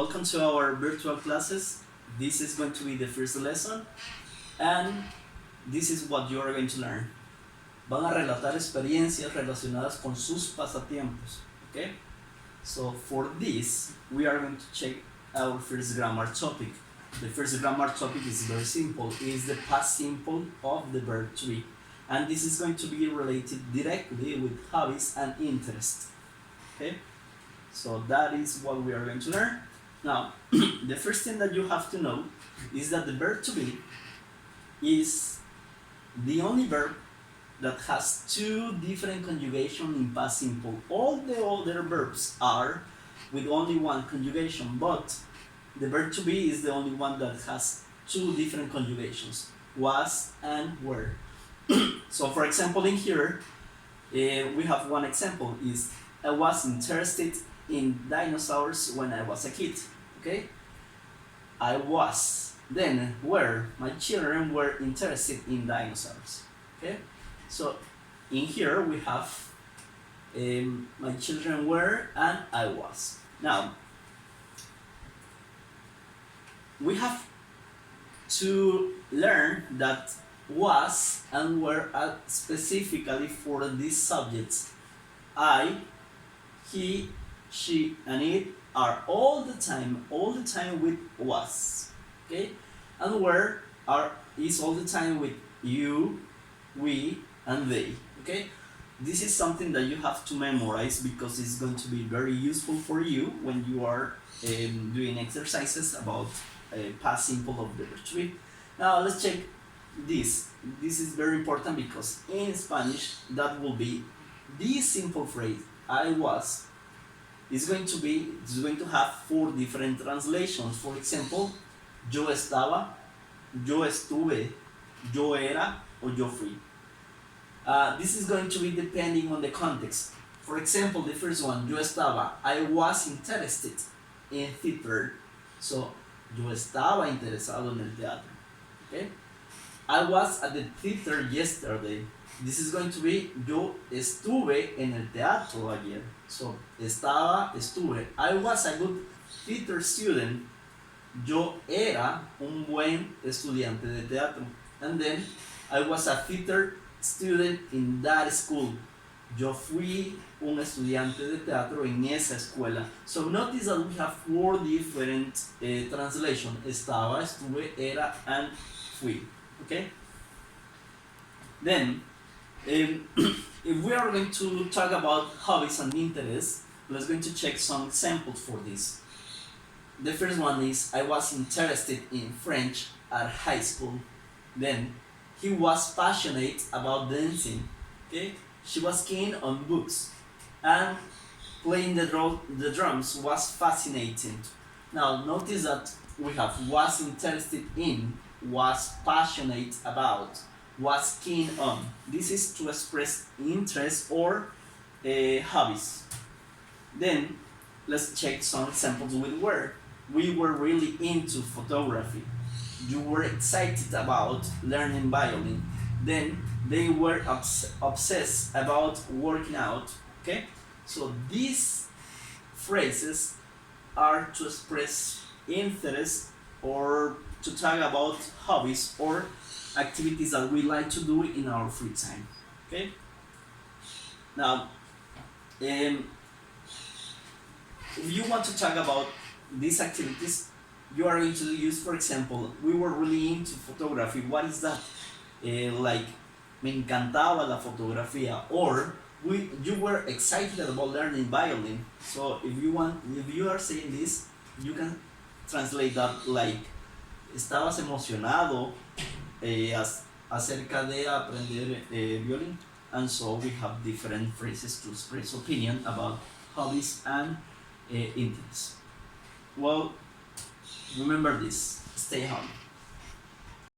Welcome to our virtual classes. This is going to be the first lesson, and this is what you are going to learn. Van a relatar experiencias relacionadas con sus pasatiempos. Okay? So for this, we are going to check our first grammar topic. The first grammar topic is very simple. It is the past simple of the verb to be. And this is going to be related directly with hobbies and interests. Okay? So that is what we are going to learn. Now, the first thing that you have to know is that the verb to be is the only verb that has two different conjugations in past simple. All the other verbs are with only one conjugation, but the verb to be is the only one that has two different conjugations, was and were. So for example, in here, we have one example is I was interested in dinosaurs when I was a kid. Okay? I was. Then were. My children were interested in dinosaurs. Okay? So in here we have my children were and I was. Now we have to learn that was and were are specifically for these subjects. I, he, she, and it are all the time with was. Okay? And were is all the time with you, we, and they. Okay? This is something that you have to memorize because it's going to be very useful for you when you are doing exercises about past simple of the verb to be. Now let's check this. This is very important because in Spanish that will be this simple phrase, I was, is going to have four different translations. For example, yo estaba, yo estuve, yo era, or yo fui. This is going to be depending on the context. For example, the first one, yo estaba, I was interested in theater. So, yo estaba interesado en el teatro. Okay? I was at the theater yesterday. This is going to be yo estuve en el teatro ayer. So, estaba, estuve. I was a good theater student. Yo era un buen estudiante de teatro. And then, I was a theater student in that school. Yo fui un estudiante de teatro en esa escuela. So notice that we have four different translations. Estaba, estuve, era, and fui. Okay? Then, if we are going to talk about hobbies and interests, let's going to check some examples for this. The first one is I was interested in French at high school. Then he was passionate about dancing. Okay? She was keen on books. And playing the drums was fascinating. Now notice that we have was interested in, was passionate about, was keen on. This is to express interest or hobbies. Then let's check some examples with were. We were really into photography. You were excited about learning violin. Then they were obsessed about working out. Okay? So these phrases are to express interest or to talk about hobbies or activities that we like to do in our free time. Okay? Now, if you want to talk about these activities, you are going to use, for example, we were really into photography. What is that? Like, me encantaba la fotografía. Or you were excited about learning violin. So if you are saying this, you can translate that like, estabas emocionado acerca de aprender violin. And so we have different phrases to express opinion about hobbies and interests. Well, remember this, stay home.